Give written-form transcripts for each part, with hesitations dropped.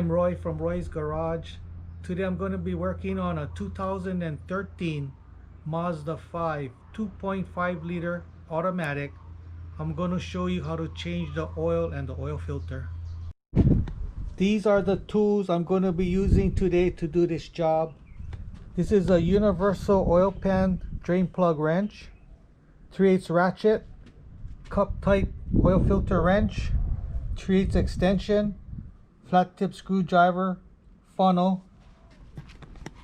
I'm Roy from Roy's Garage. Today I'm going to be working on a 2013 Mazda 5 2.5 liter automatic. I'm going to show you how to change the oil and the oil filter. These are the tools I'm going to be using today to do this job. This is a universal oil pan drain plug wrench, 3/8 ratchet, cup type oil filter wrench, 3/8 extension, flat tip screwdriver, funnel,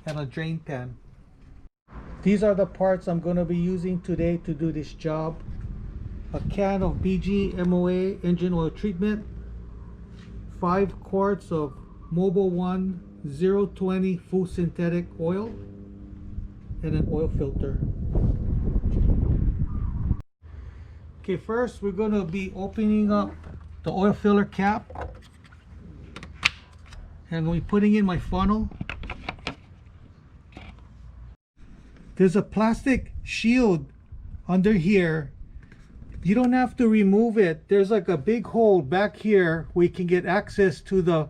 and a drain pan. These are the parts I'm going to be using today to do this job. A can of BG MOA engine oil treatment, 5 quarts of Mobil 1 020 full synthetic oil, and an oil filter. Okay, first we're going to be opening up the oil filler cap, and I'm going to be putting in my funnel. There's a plastic shield under here. You don't have to remove it. There's like a big hole back here where you can get access to the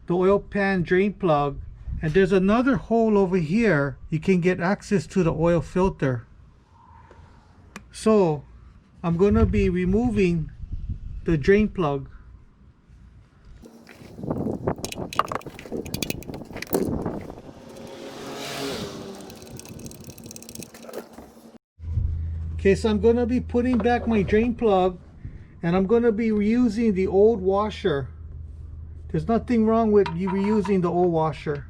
oil pan drain plug, and there's another hole over here you can get access to the oil filter. So I'm going to be removing the drain plug. Okay, so I'm going to be putting back my drain plug, and I'm going to be reusing the old washer. There's nothing wrong with you reusing the old washer.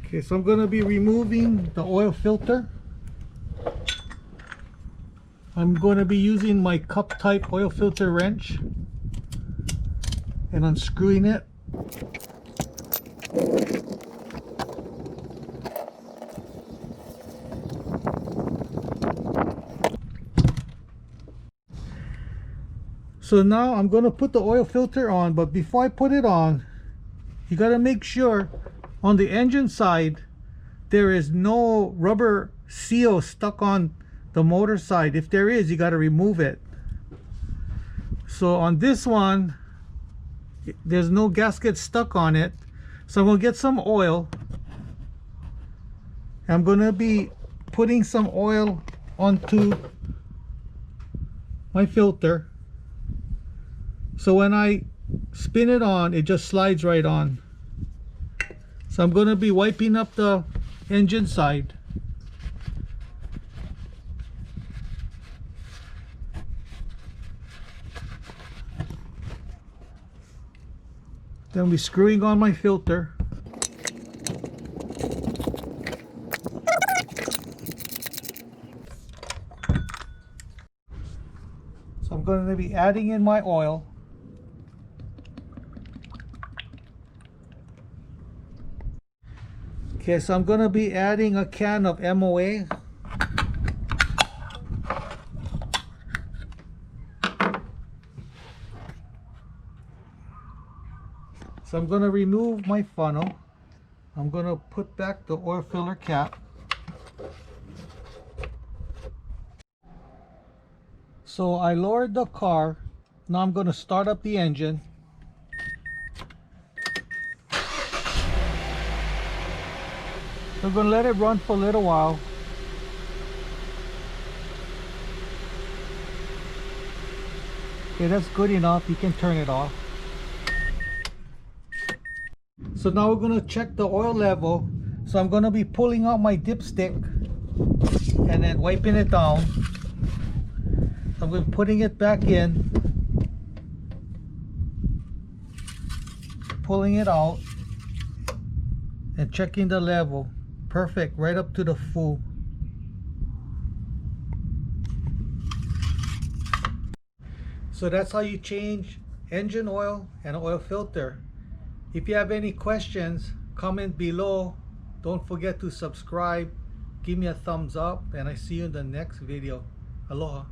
Okay, so I'm going to be removing the oil filter. I'm going to be using my cup type oil filter wrench and unscrewing it. So now I'm going to put the oil filter on, but before I put it on, you got to make sure on the engine side there is no rubber seal stuck on the motor side. If there is, you got to remove it. So on this one, there's no gasket stuck on it. So I'm going to get some oil. I'm going to be putting some oil onto my filter. So when I spin it on, it just slides right on. So I'm going to be wiping up the engine side. Then I'll be screwing on my filter. So I'm going to be adding in my oil. Okay, so I'm going to be adding a can of MOA. So I'm going to remove my funnel. I'm going to put back the oil filler cap. So I lowered the car. Now I'm going to start up the engine. I'm going to let it run for a little while. Okay, that's good enough. You can turn it off. So now we're going to check the oil level. So I'm going to be pulling out my dipstick and then wiping it down. I'm going to be putting it back in, pulling it out, and checking the level. Perfect, right up to the full. So that's how you change engine oil and oil filter. If you have any questions, comment below. Don't forget to subscribe, give me a thumbs up, and I see you in the next video. Aloha.